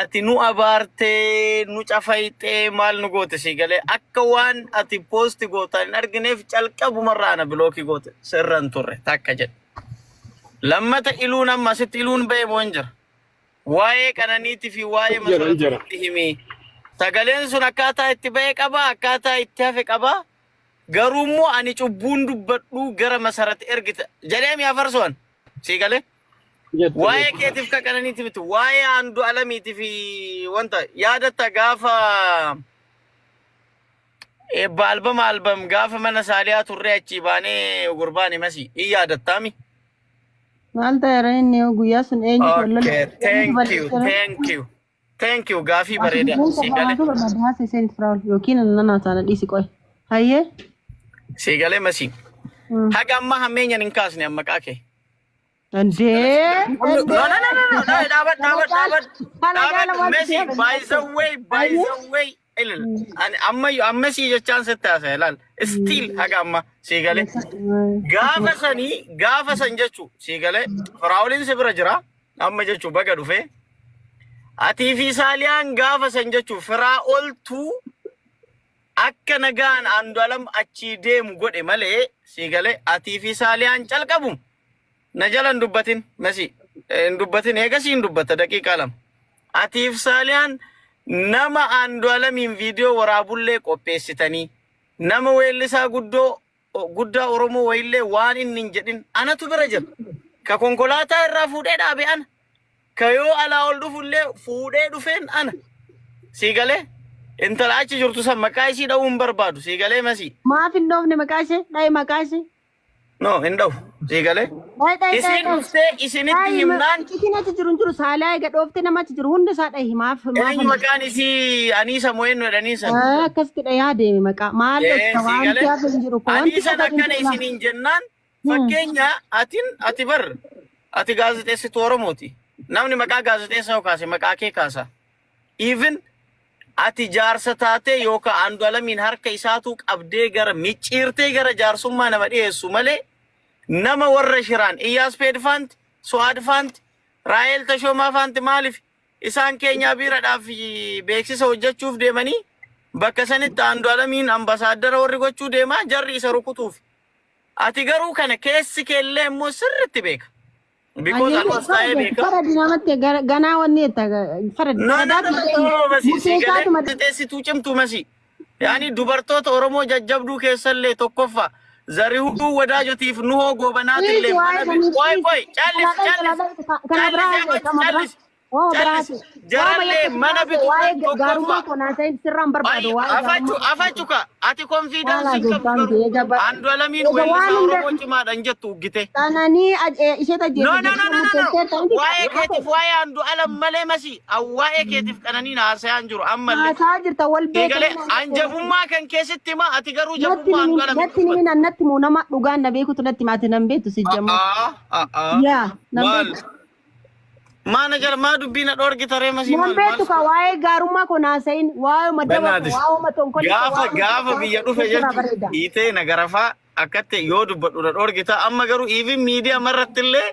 ati nu abarte nu cafayte mal nu goote sigale akka waan ati post gootan argineef calqabu marraana blooki goote sirran turre takka jed lammata iluun amma sitti iluun ba'e monjar waa'ee kananiiti fi waa'ee masarratti himi sagaleen sun akkaataa itti ba'e qaba akkaataa itti hafe qaba garummo ani cubbuun dubbadhu gara masaratti ergita jedheemi afarsoon sigale waa'ee keetiif ka kananiiti miti waa'ee andu alamiiti fi wanta yaadatta gaafa album gaafa mana saaliyaa turre achi baanee gurbaani masi yaadattaami Malta yarani guyyaa sun eenyu okay thank you gaafi bareeda sigale hasi sent fraud yookiin nana sana dhisi qoy hayye sigale masi haga amma hammeenya ninkaasni amma qaake ande no dabat Messi by the way and amma si je chance ta selal still haga amma sigale gaafa san jechu sigale faraawlin sibra jira amma jechu baga dhufe ati fi saaliyaan gaafa san jechu faraa'oltu akka nagaan andalam achi deemu godhe malee sigale ati fi saaliyaan calqabu najalan dubbatin Messi dubbatin eegasi dubbata daqiiqa lam ati fi saaliyaan nama andalamin video warabullee qopheessitanii nama weellisaa guddaa Oromoo wayillee waan inni jedhin anatu bira jira ka konkolaataa irraa fuudhee dhaabe ana ka yoo alaa ol dhufullee fuudhee dhufeen ana siigalee intala achi jirtu san maqaa isii dha'uun barbaadu siigalee Messi maaf hin dhoofne maqaa ishee dha'i maqaa ishee no hin dha'u siigalee isin dhuftee isinitti himnaan isinatti jiru saalaa eega dhoofte namatti jiru hunda isaa dha'i maaf eenyu maqaan isii Aniisa Mo'een jedhaniisa akkasitti dhayaa deeme maqaa maal dhofta waan tiyaaf hin jiru Aniisa akkana isiniin jennaan fakkeenya ati bar ati gaazexeessituu Oromooti namni maqaa gaazexeessaa kaase maqaa kee kaasa even ati jaarsa taate yookaan andalamin harka isaatu qabdee gara micciirtee gara jaarsummaa nama dhiyeessu malee nama warra shiraan Iyyaas Peedfaant Su'aad Faant Raayel Tashoomaa Faant maaliif isaan keenya biradhaaf beeksisa hojjechuuf deemanii bakka sanitti andalamin ambasaaddara warri gochuu deemaa jarri isa rukutuuf ati garuu kana keessi keellee immoo sirriitti beeka because alwas taa'ee beeka faradi namatti ganaa wanni faradi teessituu cimtuu Messi yaani dubartoota Oromoo jajjabduu keessallee tokkoffaa Zarihuu wadaajotiif nuhoo gobanaatillee qoy callis jarallee mana bitu afachuka ati confidence qabdu andalamin weellisaa Oromoo cimaadhaan jettu uggite tananii ishee tajjeetu no waa'ee keetiif waa'ee andalam malee Messi waa'ee keetiif kananii haasa'aan jiru ammallee haasaa jirta wal beekale anjabummaa kan keessatti ma ati garuu jabummaa andalam natti nimi natti mu nama dhugaan na beekutu natti maate nan beektu si jamma yaa nan Mana jar ma dubbina dorgitare Messi mal beektu ka waa'ee gaarummaa ko naasayin waa'ee madaba waa'ee matonkoli gaafa biyya dhufe jechuudha ite nagarafa akkate yoo dubbadhu dorgita amma garuu even media marrattillee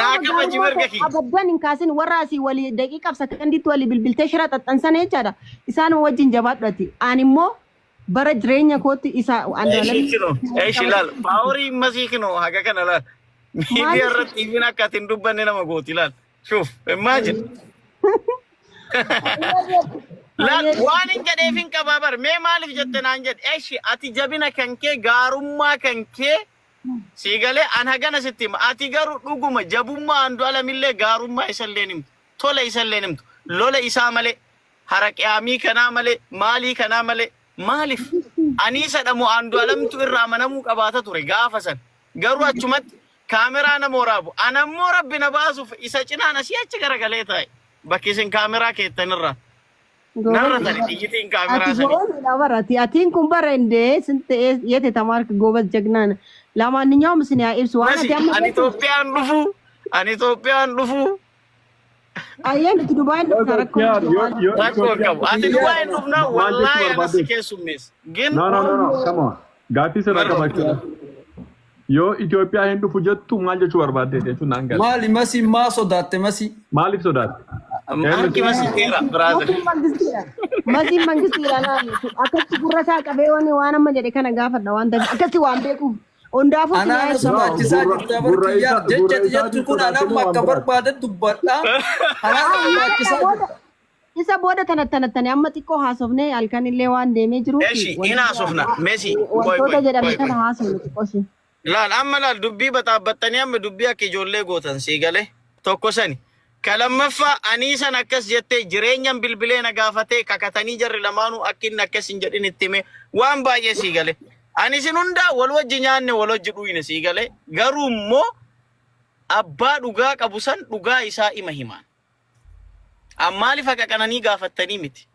naaka majibargaki abaddan in kaasin warraasi wali daqiiqa sakanditti wali bilbiltee shira xaxxansane jechaadha isaan wajjin jabaadhati ani immoo bara jireenya kootti isa andalan shilal power Messi kino haga kana laal media rat even akatin dubbanne nama gooti laal shuf imagine lan waan jedheefin qababar me maalif jette naan jed ati jabina kanke gaarummaa kanke sigale an hagana sitti ati garu dhuguma jabummaa andalamillee gaarummaa isallee nimtu tola isallee nimtu lola isaa male haraqaamii kana male maalii kana male maalif Aniisa dhamu andalamtu irraa manamuu qabaata ture gaafa san garu achumatti Kamera na morabu. Anammoo rabbi na baasuuf isa cinaan asii achi garagalee taa'e. Bakki isin kaameraa keettanirra. Narra tani xiyyitiin kaameraa sanii. Atiin kun bara indee sinte yete tamark goobas jagnaan. Lamaanninyawum isin yaa ibsu waan ati amma ani Itoophiyaan dhufu. Ayyeen itti Dubaayeen dhufna rakkoo qabu. Ati Dubaayeen dhufna wallaahi anasi keessummees. No, come on. Gaaffii sirraa qabaachuu. Yo Ethiopia hin dhufu jettu maal jechuu barbaadde jechuun naan gala. Maali Messi maa sodaatte Messi? Maaliif sodaatte? Harki masiteera brother. Masiin mangistiidha naan akkatti gurra isaa qabee waan amma jedhe kana gaafadha waan ta'eef akkatti waan beekuuf hundaafuu Anaan sodaachisaa jirta barkiyyaa jecha kun anamma akka barbaadan dubbadha. Anaan sodaachisaa jirta. Isa booda tanattanattanii amma xiqqoo haasofnee halkan illee waan deemee jiru. Eshi ina haasofna Messi. Wantoota jedhame kana haasofne xiqqoosi. Laal amma laal dubbii baxaabattanii amma dubbii akka ijoollee gootan sii galee tokko sani. Kalammaffaa ani san akkas jettee jireenyan bilbilee na gaafatee kakatanii jarri lamaanuu akka inni akkas hin jedhin itti hime waan baay'ee sii galee. Ani sin hundaa wal wajji nyaanne wal wajji dhuyne sii galee garuu immoo abbaa dhugaa qabu san dhugaa isaa ima himaan. Ammaaliif akka kananii gaafattanii miti.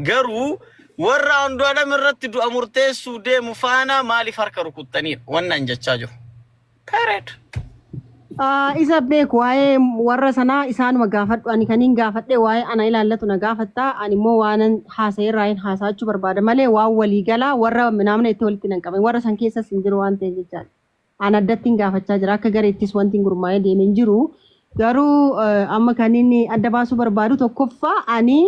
Garuu warra Andu'aalam irratti du'a murteessuu deemu faana maaliif harka rukuttaniidha wannan jechaa jiru. Period. Isa beeku waa'ee warra sanaa isaanuma gaafadhu ani kaniin gaafadhe waa'ee ana ilaallatu na gaafattaa ani immoo waanan haasa'eerraa hin haasa'achuu barbaada malee waan waliigalaa warra naamna itti walitti nan qaban warra san keessas hin jiru waan ta'eef jechaadha. Ani addatti hin gaafachaa jira akka gareettis wanti hin gurmaa'ee deemee hin jiru. Garuu amma kan inni adda baasuu barbaadu tokkoffaa ani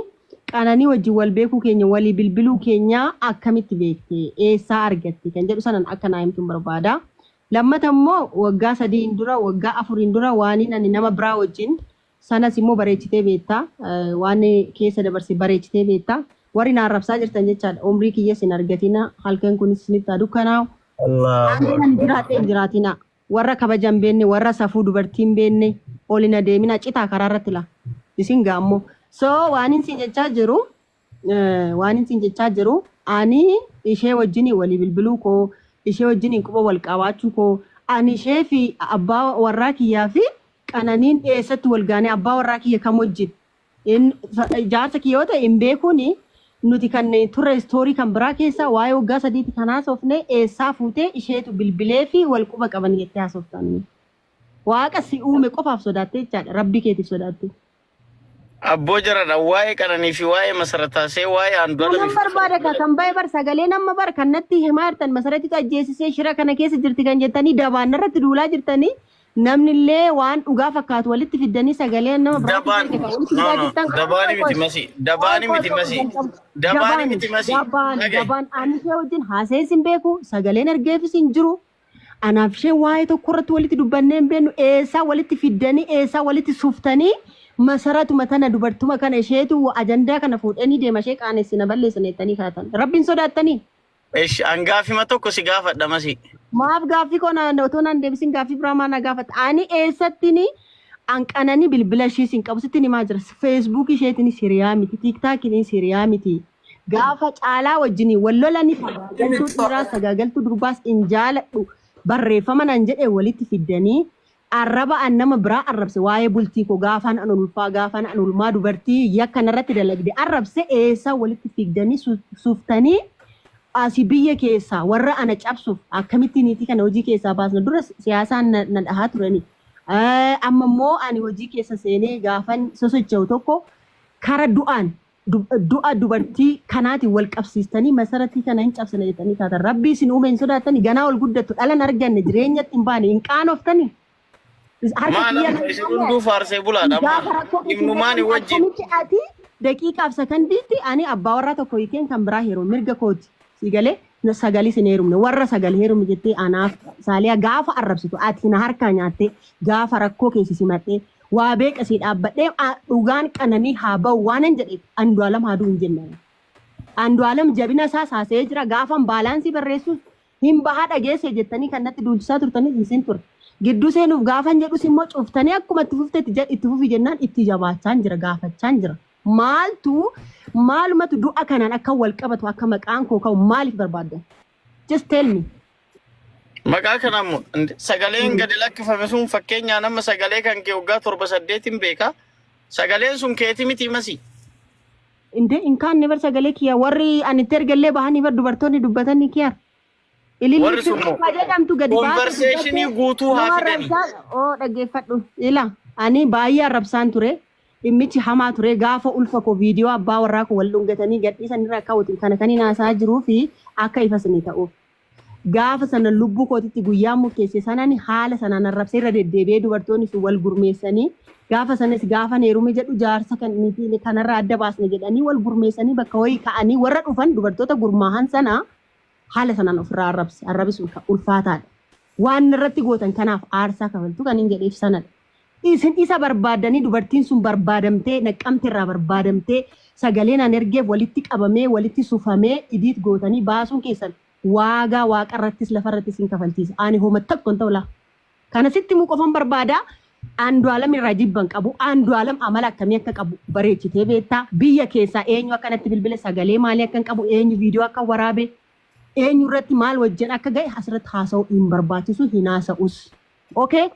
qananii wajjin wal beekuu keenya walii bilbiluu keenya akkamitti beekte eessaa argatte kan jedhu sanan akka naa himtuun barbaada. Lammata immoo waggaa 3 dura waggaa 4 dura waan ani nama biraa wajjin sanas immoo bareechitee beekta waan keessa dabarse bareechitee beekta warri na arrabsaa jirtan jechaadha umrii kiyya sin argatina halkan kunis sinitti dukkanaa kan jiraate jiraatina warra kabajan beenne warra safuu dubartiin beenne olina deemina citaa karaa irratti la isin gaammoo so waan isin jechaa jiru ani ishee wajjin walii bilbiluu koo ishee wajjin quba wal qabaachuu koo ani ishee fi abbaa warraa kiyyaa fi qananiin eessatti wal gaane abbaa warraa kiyya kam wajjin jaarsa kiyyoota hin beekuuni nuti kan turre istoorii kan biraa keessaa waa'ee waggaa 3 kan haasofne eessaa fuutee isheetu bilbilee fi wal quba qaban jettee haasoftan. Waaqa si uume qofaaf sodaattee jechaadha rabbi keetiif sodaatte. Abboo jaradha waa'ee qananii fi waa'ee masarataasee waa'ee Andu'aalam. Nama barbaada kan baay'ee bar sagalee nama bar kan natti himaa jirtan masaratitu ajjeesisee shira kana keessa jirti kan jettanii dabaan irratti duulaa jirtanii namni illee waan dhugaa fakkaatu walitti fiddanii sagalee nama biraatti dabaani miti masi dabaani miti masi dabaan ani ishee wajjin haaseessin beeku sagaleen argeefis hin jiru anaaf ishee waa'ee tokko irratti walitti dubbannee hin beeknu eessaa walitti fiddanii eessaa walitti suuftanii masaratuma tana dubartuma kana isheetu ajandaa kana fuudhanii deema ishee qaanessina balleessina jettanii kaatan rabbiin sodaattanii. Eesh angaafima tokko si gaafadha masi. Maaf gaaffii kona otoo naan deebisin gaaffii biraa maa na gaafata ani eessattini anqananii bilbila ishii sin qabu sitti himaa jira feesbuuk isheetini siriyaa miti tiiktaakiin siriyaa miti gaafa caalaa wajjini wallolani sagaagaltuu dhiiraa sagaagaltuu durbaas hin jaaladhu barreeffama nan jedhee walitti fiddanii arraba an nama biraa arrabse waa'ee bultii koo gaafaan an ulfaa gaafaan an ulmaa dubartii yakkan irratti dalagde arrabse eessaa walitti fiddanii suuftanii asi biyya keessaa warra ana cabsuuf akkamitti niitii kana hojii keessaa baasna dura siyaasaan na dhahaa turani amma immoo ani hojii keessa seenee gaafan sosocho'u tokko kara du'a dubartii kanaati wal qabsiistanii masaratii kana hin cabsina jettanii taatan rabbii isin uume hin sodaattanii ganaa ol guddattu dhalan arganne jireenyatti hin baane hin qaanoftanii. Isin hunduu faarsee bulaadha ibnumaani wajjin. Daqiiqaaf sakandiitti ani abbaa warraa tokko hiikeen kan biraa heeruu mirga kooti. Sigalee sagalee sin heerumne warra sagalee heerume jettee anaaf saaliyaa gaafa arrabsitu ati na harkaa nyaattee gaafa rakkoo keessi simadhee waa beeqasii dhaabbadhee dhugaan qananii haa ba'u waanan jedheef Andu'aalam haaduu hin jenne. Andu'aalam jabina isaa saasee jira gaafan baalaansii barreessuuf hin bahaa dhageesse jettanii kan natti duulchisaa turtanii isin ture. Gidduu seenuuf gaafan jedhus immoo cuftanii akkuma itti fuftetti itti fufi jennaan itti jabaachaan jira gaafachaan jira. Maalumatu du'a kanaan akka wal qabatu akka maqaan koo ka'u maaliif barbaaddan? Just tell me. Maqaa kanammoo sagaleen gadi lakkifame sun fakkeenyaa nama sagalee kan kee waggaa 7-8 beeka. Sagaleen sun keeti miti masi. Inde inkaan never sagalee kiyya warri ani itti ergallee bahanii bar dubartoonni dubbatanii kiyya. Warri sunmoo konverseeshinii guutuu haa fidanii. Dhaggeeffadhu. Ila ani baay'ee arrabsaan ture. Dhimmichi hamaa ture gaafa ulfa koo viidiyoo abbaa warraa koo wal dhungatanii gadhiisan irraa kaawwatin kana kan hin haasaa jiruu fi akka ifasanii ta'uuf. gaafa sana lubbuu kootitti guyyaa murteesse sanani haala sanaan arrabsee irra deddeebi'ee dubartoonni sun wal gurmeessanii gaafa sanas gaafa neerume jedhu jaarsa kan niitii kanarraa adda baasne jedhanii wal gurmeessanii bakka wayii ka'anii warra dhufan dubartoota gurmaahan sana haala sanaan ofirraa arrabsuun ulfaataadha. Waan irratti gootan kanaaf aarsaa kafaltu kan hin jedheef sanadha. Isin isa barbaadanii dubartiin sun barbaadamtee naqqamte irraa barbaadamtee sagaleen an ergeef walitti qabamee walitti sufamee idiit gootanii baasuun keessan waagaa waaqarrattis lafarrattis hin kafalchiisa. Ani hooma tokkoon ta'ula. Kana sitti muu qofan barbaada. Andu'aalam irraa jibban qabu. Andu'aalam amala akkamii akka qabu bareechitee beektaa. Biyya keessaa eenyu akkanatti bilbila sagalee maalii akka qabu eenyu viidiyoo akka waraabe eenyu irratti maal wajjin akka ga'e asirratti haasa'uu hin barbaachisu hin haasa'us. Okay?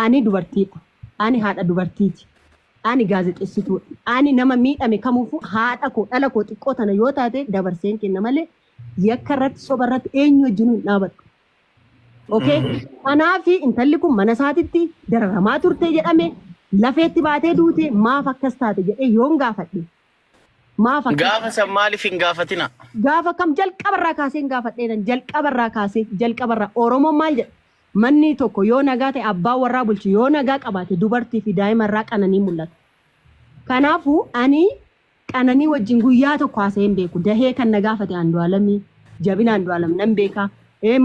Ani dubartiidha. Ani haadha dubartiiti. Ani gaazexeessituudha. Ani nama miidhame kamuufuu haadha koo dhala koo xiqqoo tana yoo taate dabarseen kenna malee yakka irratti soba irratti eenyu wajjin hin dhaabatu. Okay? Kanaafi intalli kun mana isaatitti dararamaa turte jedhame lafeetti baatee duute maaf akkas taate jedhee yoon gaafadhe. Maaf akkas gaafa san maaliif hin gaafatina? Gaafa kam jalqabarraa kaasee hin gaafadheedhan jalqabarraa kaasee jalqabarraa Oromoon maal jedha? Manni tokko yoo nagaa ta'e abbaa warraa bulchu yoo nagaa qabaate dubartii fi daa'ima irraa qananii mul'ata. Kanaafuu ani qananii wajjin guyyaa tokko haasa'ee hin beeku. Dahee kan na gaafate Andu'aalamii jabina Andu'aalam nan beeka.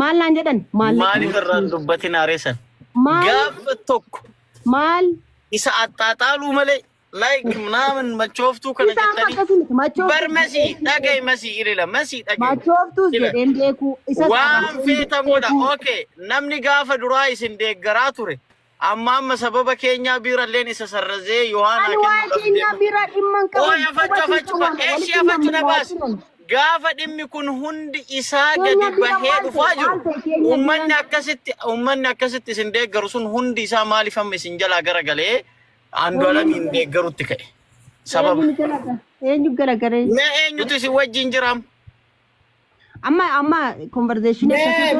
Maal naan jedhan? Maaliif irraan dubbatin haareessan? Gaafa tokko maal isa axxaaxaaluu malee like ምናምን machooftuu kana jettanii barmasi dhagay masi ilila masi dhagay machooftuus jedheen beeku isa waan feetamuudha. Okay, namni gaafa duraa isin deeggaraa ture amma sababa keenyaa biiralleen isa sarrazee Yohaana keenyaa biira dhimman qabu. Ooya fachu na baas. Gaafa dhimmi kun hundi isaa gadi bahee dhufaa jiru ummanni akkasitti isin deeggaru sun hundi isaa maaliif amma isin jalaa garagalee Andu'aalam hin deeggarutti ka'e sababa eenyu garagalee eenyutu isin wajjin jiraam amma conversation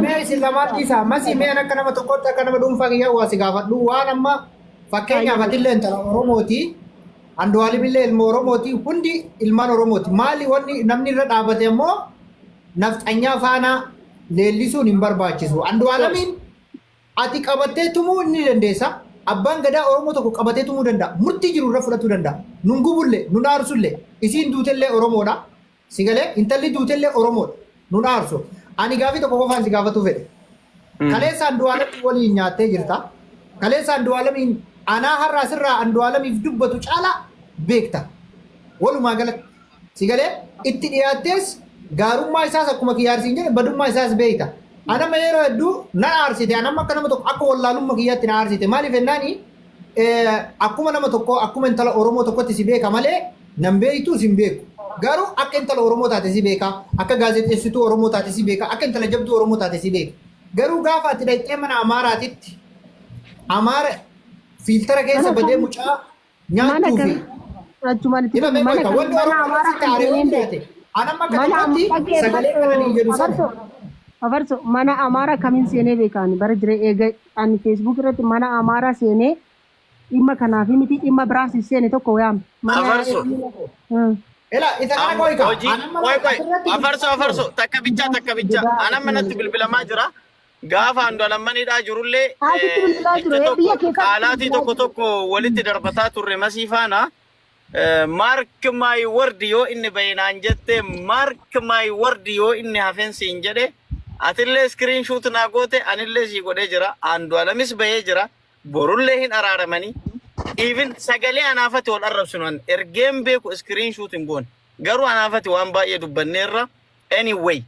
mee isin lamaan isaa masi mee akka nama tokkotti akka nama dhuunfaa kiyyaa waa si gaafadhu waan amma fakkeenyaaf atillee intala Oromooti Andu'aalam illee ilma Oromooti hundi ilmaan Oromooti maali wanni namni irra dhaabate ammoo nafxanyaa faana leellisuun hin barbaachisu. Andu'aalamiin ati qabattee tumuu inni dandeessa. Abbaan gadaa Oromoo tokko qabatee tumuu danda'a. Murtii jiru irra fudhatuu danda'a. Nun gubullee, nun aarsullee. Isiin duutellee Oromoodha. Sigalee intalli duutellee Oromoodha. Nun aarsu. Ani gaafii tokko qofaan si gaafatuu fedhe. Kaleessa Andu'aalamiin waliin nyaattee jirta. Kaleessa Andu'aalamiin anaa har'aa sirraa Andu'aalamiif dubbatu caalaa beekta. Walumaa galatti. Sigalee itti dhiyaattees gaarummaa isaas akkuma kiyyaarsiin jedhe badummaa isaas beekta. Anama yeroo hedduu na aarsite anama akka nama tokko akka wallaalummaa kiyyaatti na aarsite maaliif jennaani akkuma nama tokko akkuma intala Oromoo tokkotti si beeka malee nan beektu sin beeku. Garuu akka intala Oromoo taate si beeka akka gaazexeessituu Oromoo taate si beeka akka intala jabduu Oromoo taate si beeka. Garuu gaafa ati dhaqxee mana Amaaraatitti Amaara fiiltara keessa badee mucaa nyaattuu fi ila beekaa wanti Oromoo taate waan taate anama akka namaatti sagalee kananii jedhu sana. Afarso mana Amara kamiin seenee beekani bara jire eega ani Facebook irratti mana Amara seenee dhimma kanaafi miti dhimma biraas seene tokko waam. Afarso. Ela isa kana koika. Afarso takka bicha anamma natti bilbilamaa jira. Gaafa Andu'aalammanidhaa jirullee qaalaatii tokko walitti darbataa turre masiifaana. Mark my word yoo inni baay'inaan jette mark my word yoo inni hafeensiin jedhe atillee screenshot naa goote anillee si godhee jira Andu'aalamis bahee jira borullee hin araaramanii even sagalee anaafati wal arrabsunan ergeen beeku screenshot hin goone garuu anaafati waan baay'ee dubbanneerra anyway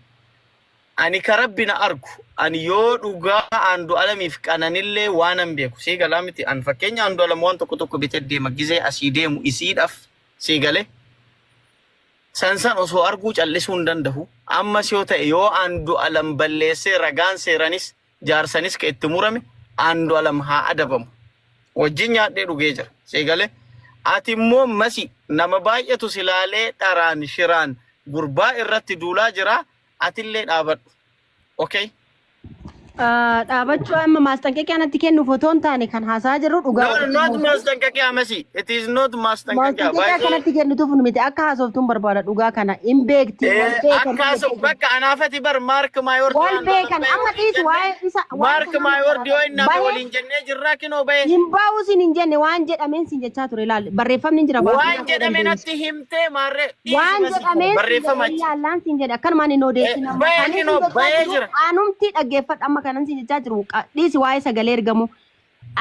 ani karabbina argu ani yoo dhugaa Andu'aalamiif qananillee waanan beeku si galaa miti an fakkeenya Andu'aalam waan tokko bitee deema gizee asii deemu isiidhaaf si galee sansan osoo arguu callisuu hin danda'u ammas yoo ta'e yoo Andu'aalam balleessee ragaan seeranis jaarsanis ka itti murame Andu'aalam haa adabamu wajjin nyaadhee dhugee jira si galee ati immoo masi nama baay'atu silaalee dharaan shiraan gurbaa irratti duulaa jira atillee dhaabadhu okay dhaabachuu amma maastanqeqee anatti kennu fotoon taane kan haasaa jirru dhugaa. No, not maastanqeqee amasi. It is not maastanqeqee. Maastanqeqee kanatti kennituuf nu miti akka haasoftuun barbaada dhugaa kana hin beekti. Akka haasoftu bakka anaafati bar Mark Mayor. Wal beekan amma dhiisu waa'ee isa. Mark Mayor dhiyoo inni nama waliin jennee jirraa kinoo bahe. Hin bahu sin hin jenne waan jedhameen sin jechaa ture ilaali barreeffamni jira. Waan jedhame natti himtee maarree. Waan jedhameen barreeffama yaallaan sin jedhe akkanumaan hin odeessin. Bahe kinoo bahee jira. Anumti dhaggeeffadha amma kanan sin jechaa jiru dhiisi waa'ee sagalee ergamu.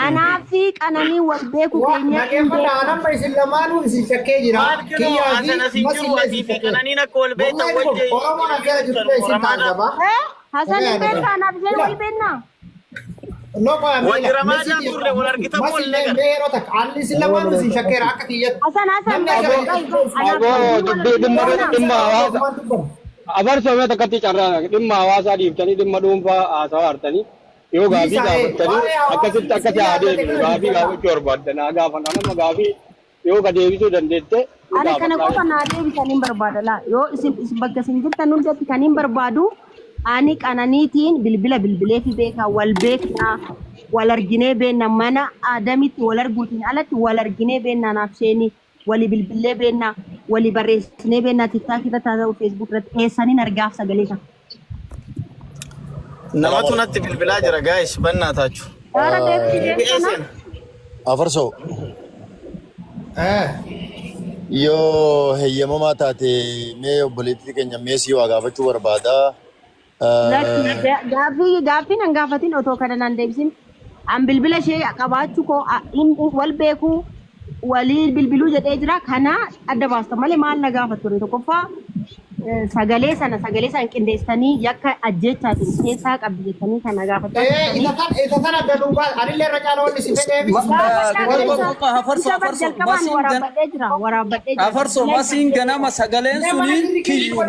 Anaafi qananii wal beeku keenya. Dhaggeeffadha anamma isin lamaanuu isin shakkee jira. Kiyyaa fi masii fi qananiin akka wal beektan wajjin. Oromoon asirra jirtu isin taasisa. Hasan hin beektaa anaaf isheen wal beeknaa. Wajji Ramadaan turre wal argita bool nagar. Alli isin lamaanuu isin shakkeera akka tiyyatti. Hasan Abarso me takati carra dimma hawasa diftani dimma dumfa asa wartani yo gabi gafatani akkasitti ade gabi corbadana gafanana gabi yo ga deebisu dandette ani kana qofa na deebisan hin barbaada la yo isin bakka isin jirtan hundatti kan hin barbaadu ani qananiitiin bilbilee fi beeka wal beekna wal arginee beenna mana adamitti wal arguutiin alatti wal arginee beenna naafseeni wali bilbilee beenna wali barreessinee beenna TikTok irratti taa'u Facebook irratti eessaniin argaaf sagalee kan. Namatu natti bilbilaa jira guys bannaa taachu. Afarso. Yo heyyamamaa taate mee obboleettii keenya meesii waa gaafachuu barbaada. Gaaffii nan gaafatin otoo kana nan deebisin an bilbila ishee qabaachuu koo wal beekuu walii bilbiluu jedhee jira kana adda baasta malee maal na gaafatu ture tokkoffaa sagalee sana qindeessanii yakka ajjechaatiin keessaa qabdi jettanii kana gaafatu. Isa kana adda duubaa anillee irra caalaa wanni si fedheef. Afarso masiin ganama sagaleen suni kiyyuma.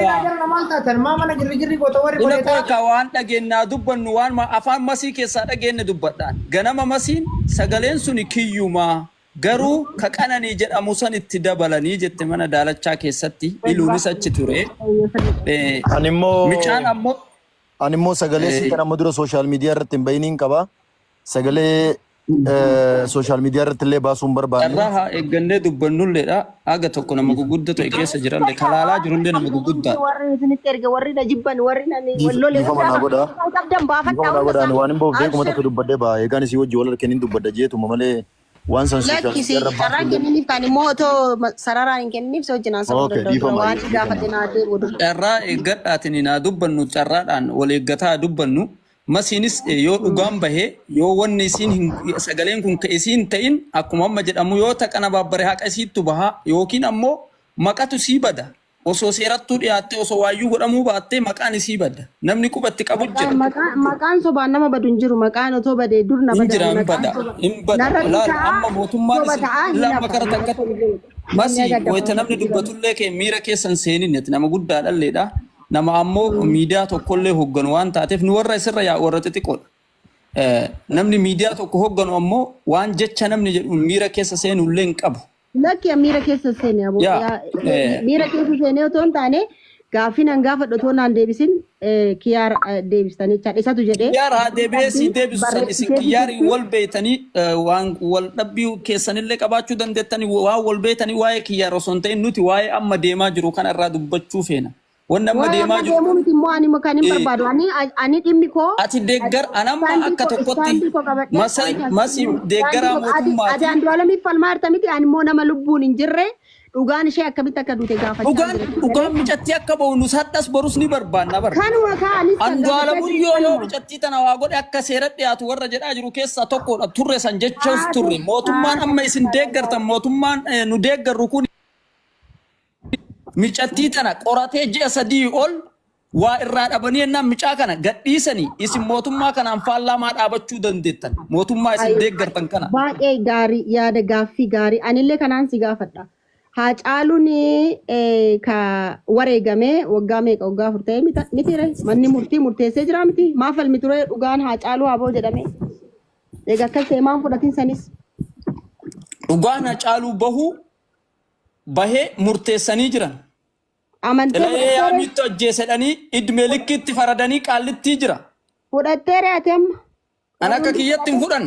Mana girri goota warri Ila koo waan dhageenyaa dubbannu waan afaan masii keessaa dhageenne dubbadhaan ganama masiin sagaleen suni kiyyuma. Garuu ka qananii jedhamu san itti dabalanii jette mana daalachaa keessatti iluunis achi ture. Animmoo sagalee si kana dura social media irratti hin bayiniin qaba. Sagalee social media irratti illee baasuun barbaanne. Irraa haa eeggannee dubbannulleedha. Aga tokko nama guguddaatu keessa jiranle kalaalaa jirullee nama guguddaa. Warri isinitti erga warri na jibban warri na wallolee qabdan baafadhaa. Waan hin beeku kuma takka dubbadhee baa eegaan isii wajji wal harkeen hin dubbadha jeetuma malee. Waan san lakkisi sarara kenniif kan immoo otoo sararaan hin kenniif si wajjin haasa'uu danda'u waan gaafatinaa deemu carraa eeggadhaatiin naa dubbannu carraadhaan wal eeggataa dubbannu masiinis yoo dhugaan bahee yoo wanni isiin sagaleen kun ka isiin ta'in akkuma amma jedhamu yoo taqana babbare haqa isiittu bahaa yookiin ammoo maqatu sii bada osoo seerattuu dhiyaattee osoo waayyuu godhamuu baattee maqaan isii badda namni qubatti qabu jira. Maqaan sobaan nama badu hin jiru maqaan otoo badee dur na bada. Hin bada laal amma mootummaan lama kara takkatti masii wayita namni dubbatullee kee miira keessan seeninnetti nama guddaa dhalleedha nama ammoo miidiyaa tokkollee hogganu waan taateef nu warra isirra yaa warra xixiqqoodha. Namni miidiyaa tokko hogganu ammoo waan jecha namni jedhu miira keessa seenullee hin qabu. Lakki miira keessa seenee aboo miira keessa seenee otoo hin taane gaaffii nan gaafadhu otoo naan deebisin kiyyaar deebistanii jechaadha isatu jedhee. Kiyyaara deebi'eesii deebisan isin kiyyaari wal beeytanii waan wal dhabbii keessanillee qabaachuu dandeettanii waan wal beeytanii waa'ee kiyyaara osoo hin ta'in nuti waa'ee amma deemaa jiru kanarraa dubbachuu feena. Wanni amma deemaa jiru. Deemuu miti immoo ani kan hin barbaadu ani dhimmi koo. Ati deeggar anamma akka tokkotti masii deeggaraa mootummaati. Ati Andu'aalamiif falmaa jirta miti ani immoo nama lubbuun hin jirre dhugaan ishee akkamitti akka duute gaafachaa jira. Dhugaan micatti akka ba'u nus hadhas borus ni barbaanna bara. Kanuma kaanis. Andu'aalamuun yoo micatti tana waa godhe akka seera dhiyaatu warra jedhaa jiru keessaa tokkodha turre san jechuus turre mootummaan amma isin deeggartan mootummaan nu deeggarru kun. Micatti tana qoratee ji'a sadii ol waa irraa dhabanii ennaan micaa kana gadhiisanii isin mootummaa kanaan faallamaa dhaabachuu dandeettan mootummaa isin deeggartan kana. Baay'ee gaarii yaada gaaffii gaarii anillee kanaan si gaafadha. Haacaaluun ka wareegamee waggaa meeqa waggaa 40 miti manni murtii murteessee jira miti maaf falmi ture dhugaan Haacaaluu Aboo jedhame. Egaa akkas maan fudhatin sanis. Dhugaan Haacaaluu bahee murteessanii jiran. Amantee yaamitti ajjeesedhanii idmeelikkitti faradanii qaallittii jira. Fudhatteera atem. Ana akka kiyyatti hin fudhan.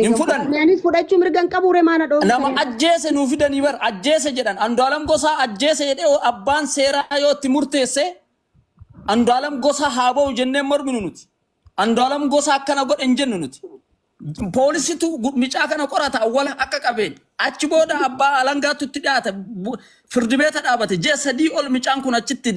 Hin fudhan. Anis fudhachuu mirgan qabuure maana dhoofte. Nama ajjeese nuu fidanii bar ajjeese jedhan. Andu'aalam Gosaa ajjeese jedhee abbaan seeraa yoo itti murteesse Andu'aalam Gosaa haa ba'u jennee morminu nuti. Andu'aalam Gosaa akkana godhe hin jennu nuti. Poolisitu micaa kana qorata awwala akka qabeen. Achi booda abbaa alangaatu itti dhiyaata. Firdi beeta dhaabate. Jee sadii ol micaan kun achitti